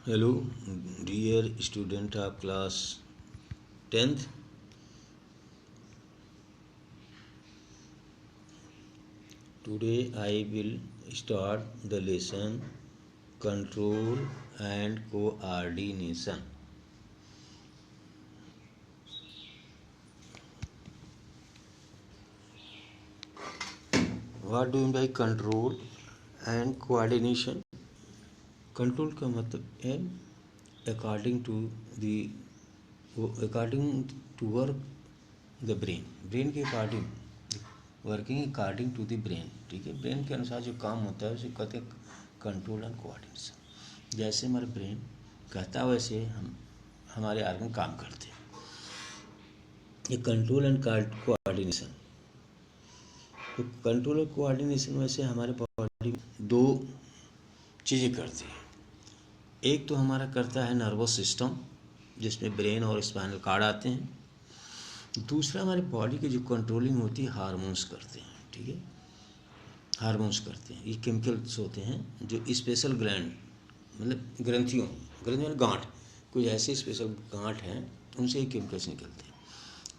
Hello, dear student of class 10th. Today I will start the lesson Control and Coordination. What do you mean by control and coordination? Control का मतलब है according to work the brain के according working according to the brain. ठीक है, brain के अनुसार जो काम होता है उसे कहते हैं कंट्रोल एंड कोऑर्डिनेशन। जैसे हमारे ब्रेन कहता है वैसे हमारे आर्गन काम करते हैं। ये कंट्रोल एंड कोऑर्डिनेशन। तो कंट्रोल और कोऑर्डिनेशन में से हमारे बॉडी में दो चीज़ें करती है। एक तो हमारा करता है नर्वस सिस्टम, जिसमें ब्रेन और स्पाइनल कार्ड आते हैं। दूसरा हमारे बॉडी की जो कंट्रोलिंग होती है हार्मोन्स करते हैं। ठीक है, हार्मोन्स करते हैं। ये केमिकल्स होते हैं जो स्पेशल ग्लैंड मतलब ग्रंथि मतलब गांठ, कुछ ऐसे स्पेशल गांठ हैं, उनसे ये केमिकल्स निकलते हैं।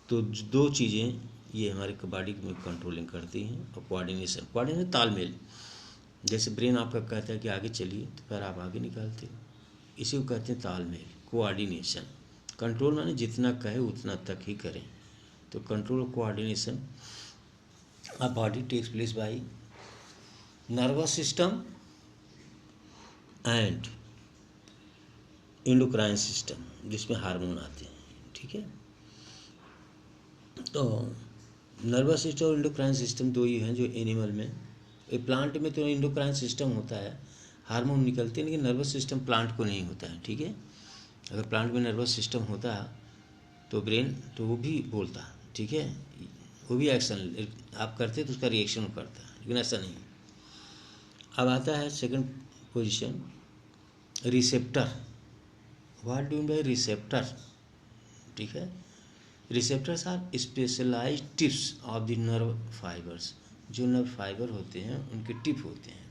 तो दो चीज़ें ये हमारे बॉडी में कंट्रोलिंग करती हैं। और कोऑर्डिनेशन तालमेल। जैसे ब्रेन आपका कहता है कि आगे चलिए तो फिर आप आगे निकालते हो, इसी को कहते हैं तालमेल, कोऑर्डिनेशन। कंट्रोल माने जितना कहे उतना तक ही करें। तो कंट्रोल और coordination a body takes place by nervous system and endocrine system, जिसमें हार्मोन आते हैं। ठीक है, तो नर्वस सिस्टम और एंडोक्राइन सिस्टम दो ही हैं जो एनिमल में। एक प्लांट में तो एंडोक्राइन सिस्टम होता है, हार्मोन निकलते हैं, लेकिन नर्वस सिस्टम प्लांट को नहीं होता है। ठीक है, अगर प्लांट में नर्वस सिस्टम होता तो ब्रेन तो वो भी बोलता। ठीक है, वो भी एक्शन आप करते तो उसका रिएक्शन करता है, लेकिन ऐसा नहीं। अब आता है second position, receptor. What do mean by receptor? ठीक है, receptors are specialised tips of the nerve fibres. जो नर्व फाइबर होते हैं उनके टिप होते हैं,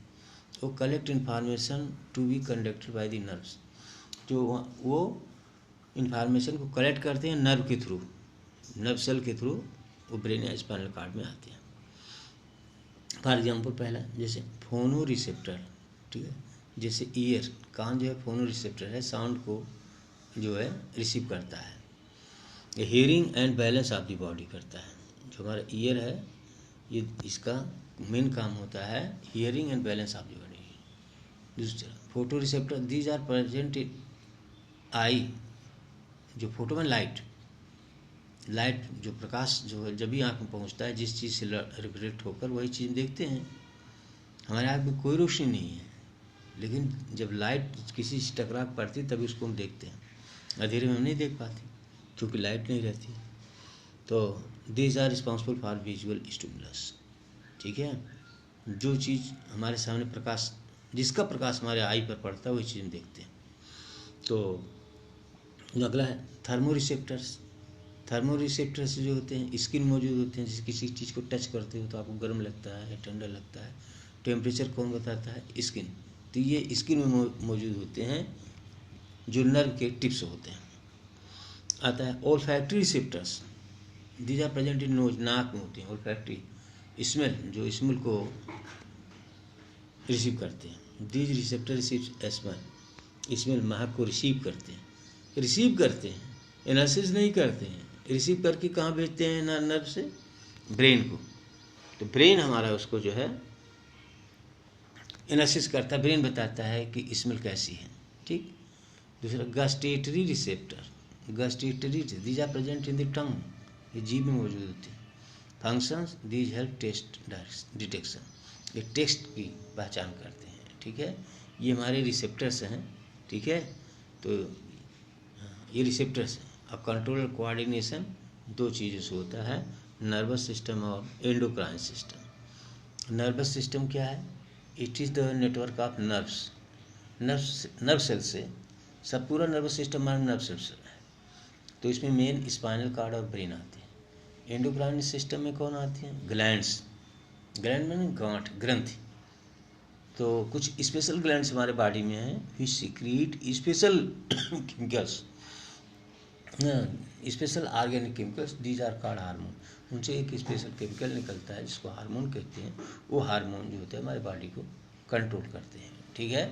वो collect information to be conducted by the nerves. जो वो इन्फॉर्मेशन को कलेक्ट करते हैं नर्व के थ्रू, नर्व सेल के थ्रू, वो ब्रेन या स्पाइनल कार्ड में आते हैं। फॉर एग्जाम्पल पहला जैसे फोनो रिसेप्टर। ठीक है, जैसे ईयर, कान जो है फोनो रिसेप्टर है, साउंड को जो है रिसीव करता है। ये hearing and balance of the body करता है। जो हमारा ईयर है ये इसका मेन काम होता है hearing and balance of the body. दूसरा photo receptor, these are present in eye. जो फोटो में लाइट जो प्रकाश जो है जब भी आँख में पहुँचता है, जिस चीज़ से रिफ्लेक्ट होकर वही चीज़ देखते हैं। हमारे आँख में कोई रोशनी नहीं है, लेकिन जब लाइट किसी से टकरा पड़ती तभी उसको हम देखते हैं। अंधेरे में हम नहीं देख पाते क्योंकि लाइट नहीं रहती। तो these are responsible for visual stimulus. ठीक है, जो चीज़ हमारे सामने प्रकाश, जिसका प्रकाश हमारे आई पर पड़ता है वही चीज़ हम देखते हैं। तो अगला है थर्मो रिसेप्टर्स। थर्मो रिसेप्टर्स जो होते हैं स्किन मौजूद होते हैं। जैसे किसी चीज़ को टच करते हो तो आपको गर्म लगता है, ठंडा लगता है। टेम्परेचर कौन बताता है? स्किन। तो ये स्किन में मौजूद होते हैं जो नर्व के टिप्स होते हैं। आता है olfactory receptors. These are present in nose, नाक में होते हैं। ओल्फैक्टरी स्मेल, जो स्मेल को रिसीव करते हैं। दीज रिसेप्टर रिसीव स्मेल, महक को रिसीव करते हैं, एनालिसिस नहीं करते हैं। रिसीव करके कहाँ भेजते हैं? नर्व से ब्रेन को। तो ब्रेन हमारा उसको जो है एनालिसिस करता है, ब्रेन बताता है कि स्मेल कैसी है। ठीक। दूसरा gustatory receptor. These are present in the tongue, ये जीभ में मौजूद होते हैं। Functions, these help taste detection, ये टेस्ट की पहचान करते हैं। ठीक है, ये हमारे रिसेप्टर्स हैं। ठीक है, तो ये रिसेप्टर्स हैं। अब कंट्रोल और कोऑर्डिनेशन दो चीज़ों से होता है, नर्वस सिस्टम और एंडोक्राइन सिस्टम। नर्वस सिस्टम क्या है? It is the network of nerve cell से सब पूरा नर्वस सिस्टम हमारा नर्व सेल से है। तो इसमें मेन स्पाइनल कार्ड और ब्रेन आते हैं। एंडोक्राइन सिस्टम में कौन आते हैं? ग्लैंड्स। ग्लैंड में गांठ, ग्रंथि। तो कुछ स्पेशल ग्लैंड्स हमारे बॉडी में हैं which secret special chemicals, special organic chemicals, these are called hormone. उनसे एक स्पेशल केमिकल निकलता है जिसको हार्मोन कहते हैं। वो हार्मोन जो होते हैं हमारे बॉडी को कंट्रोल करते हैं, ठीक है।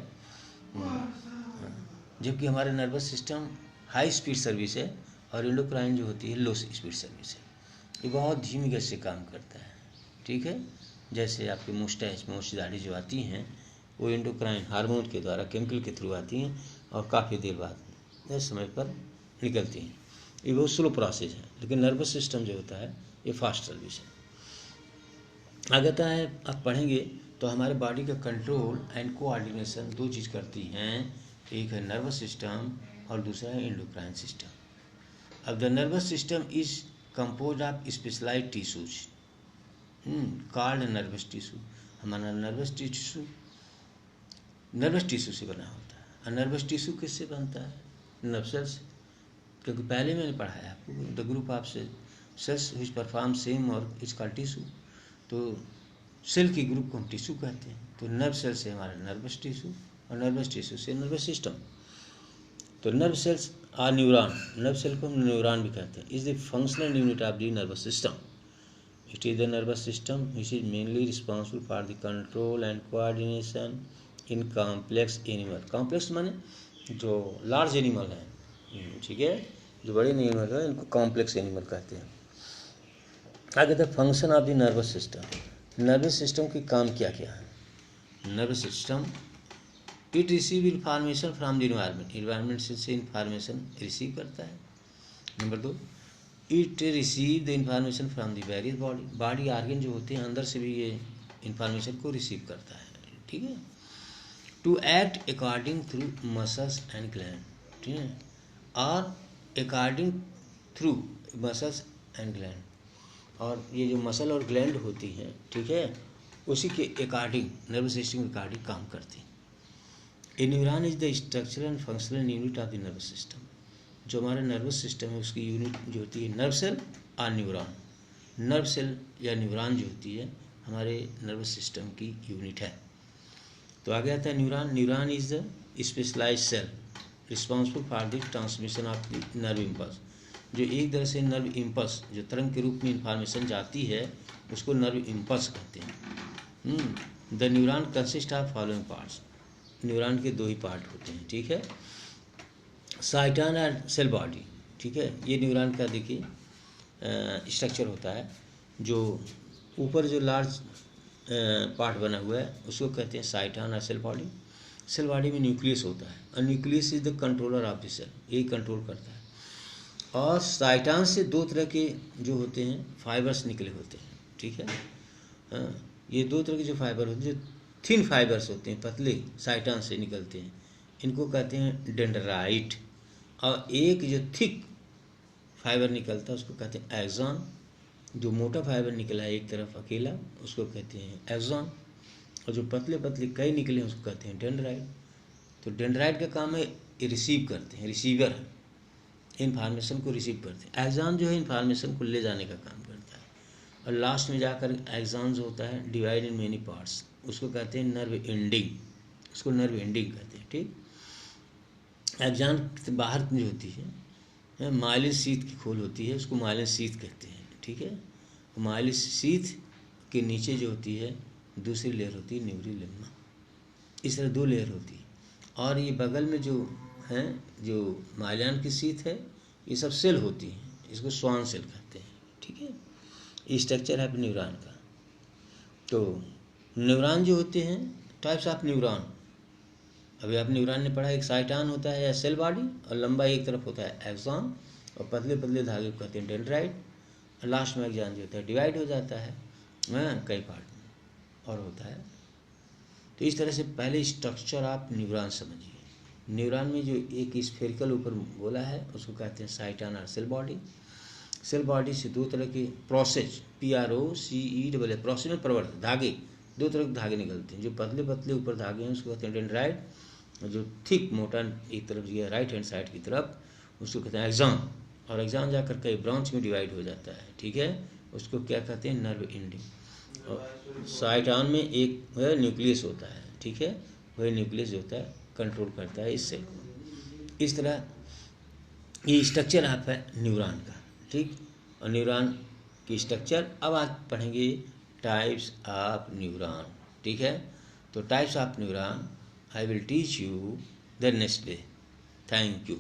जबकि हमारे nervous system high speed service है और एंडोक्राइन जो होती है लो स्पीड सर्विस है। ये बहुत धीमी गति से काम करता है, ठीक है। जैसे आपके मुस्टैच मूछ दाढ़ी जो आती हैं वो एंडोक्राइन हार्मोन के द्वारा केमिकल के थ्रू आती हैं और काफ़ी देर बाद समय पर निकलती हैं। ये बहुत स्लो प्रोसेस है, लेकिन नर्वस सिस्टम जो होता है ये फास्ट सर्विस है। आगे आता है, आप पढ़ेंगे तो हमारे बॉडी का कंट्रोल एंड कोऑर्डिनेशन दो चीज़ करती हैं, एक है नर्वस सिस्टम और दूसरा है एंडोक्राइन सिस्टम। अब the nervous system is compose of specialised tissues called nervous tissue. हमारा नर्वस टिश्यू से बना होता है। और नर्वस टिश्यू किससे बनता है? Nerve cells. क्योंकि पहले मैंने पढ़ाया आपको the group of cells which perform same और इज कॉल्ड टिश्यू। तो सेल के ग्रुप को हम टिश्यू कहते हैं। तो नर्व सेल से हमारा नर्वस टिश्यू और नर्वस टिश्यू से नर्वस सिस्टम। तो nerve cells are neuron, nerve cell को हम न्यूरॉन भी कहते हैं, is the functional unit of the nervous system. It is the nervous system which is mainly responsible for the control and coordination in complex animal. Complex माने जो large animal हैं, ठीक है, जो बड़े एनिमल हैं इनको कॉम्प्लेक्स एनिमल कहते हैं। आगे the function of the nervous system. Nervous system के काम क्या क्या है? Nervous system it receive information from the environment, environment से इंफॉर्मेशन रिसीव करता है। Number 2, it receive the information from the various body organ जो होते हैं अंदर से भी ये इंफॉर्मेशन को रिसीव करता है, ठीक है। To act according through muscles and gland, ठीक है, और according through muscles and gland, और ये जो मसल और ग्लैंड होती हैं, ठीक है, उसी के अकॉर्डिंग नर्वस सिस्टम के अकॉर्डिंग काम करती हैं। A neuron is the structural and functional unit of the nervous system. जो हमारा नर्वस सिस्टम है उसकी यूनिट जो होती है नर्व सेल और न्यूरॉन। नर्व सेल या न्यूरॉन जो होती है हमारे नर्वस सिस्टम की यूनिट है। तो आगे आता है neuron. Neuron is the specialised cell responsible for the transmission of the nerve impulse. जो एक तरह से नर्व इम्पल्स जो तरंग के रूप में इंफॉर्मेशन जाती है उसको नर्व इम्पल्स कहते हैं। The neuron consist of following parts. Neuron के दो ही पार्ट होते हैं, ठीक है। साइटन और सेल बॉडी, ठीक है। ये न्यूरॉन का देखिए स्ट्रक्चर होता है। जो ऊपर जो लार्ज पार्ट बना हुआ है उसको कहते हैं साइटन और सेल बॉडी। सेल बॉडी में न्यूक्लियस होता है और nucleus is the controller of the cell, यही कंट्रोल करता है। और साइटन से दो तरह के जो होते हैं फाइबर्स निकले होते हैं, ठीक है। ये दो तरह के जो फाइबर होते हैं, जो थिन फाइबर्स होते हैं, पतले साइटन से निकलते हैं, इनको कहते हैं डेंड्राइट। और एक जो थिक फाइबर निकलता है उसको कहते हैं एक्सॉन। जो मोटा फाइबर निकला है एक तरफ अकेला उसको कहते हैं एक्सॉन, और जो पतले पतले कई निकले हैं उसको कहते हैं डेंड्राइट। तो डेंड्राइट का काम है ये रिसीव करते हैं, रिसीवर है, इन्फॉर्मेशन को रिसीव करते हैं। एक्सॉन जो है इन्फॉर्मेशन को ले जाने का काम करता है। और लास्ट में जाकर एक्सॉन जो होता है डिवाइड इन मेनी पार्ट्स, उसको कहते हैं नर्व एंडिंग, उसको नर्व एंडिंग कहते हैं, ठीक। एक्सॉन से बाहर जो होती है माइलिन शीथ की खोल होती है, उसको माइलिन शीथ कहते हैं, ठीक है। माइलिन शीथ के नीचे जो होती है दूसरी लेयर होती है न्यूरी लेम्मा। इस तरह दो लेयर होती है। और ये बगल में जो है जो माइलिन की शीथ है ये सब सेल होती हैं, इसको स्वान सेल कहते हैं, ठीक है। ये स्ट्रक्चर है न्यूरॉन का। तो न्यूरॉन जो होते हैं टाइप्स ऑफ न्यूरॉन, अभी आप न्यूरॉन ने पढ़ा, एक साइटन होता है या सेल बॉडी, और लंबा एक तरफ होता है एक्सॉन, और पतले पतले धागे को कहते हैं डेंड्राइट, और लास्ट में एक्सॉन जो होता है डिवाइड हो जाता है कई पार्ट में और होता है। तो इस तरह से पहले स्ट्रक्चर आप न्यूरॉन समझिए। न्यूरॉन में जो एक स्फेरिकल ऊपर बोला है उसको कहते हैं साइटन और सेल बॉडी। सेल बॉडी से दो तरह के प्रोसेस PROCE प्रोसेस में प्रवर्त धागे, दो तरह के धागे निकलते हैं। जो पतले पतले ऊपर धागे हैं उसको कहते हैं डेंड्राइट, और जो थिक मोटा एक तरफ गया राइट हैंड साइड की तरफ उसको कहते हैं एक्सॉन। और एक्सॉन जाकर कई ब्रांच में डिवाइड हो जाता है, ठीक है, उसको क्या कहते हैं नर्व एंडिंग। और साइटन में एक न्यूक्लियस होता है, ठीक है, वही न्यूक्लियस जो होता है कंट्रोल करता है इस सेल को। इस तरह ये स्ट्रक्चर आप है न्यूरॉन का, ठीक। और न्यूरॉन की स्ट्रक्चर अब आज पढ़ेंगे टाइप्स ऑफ न्यूरॉन, ठीक है। तो types of neuron I will teach you the next day. Thank you.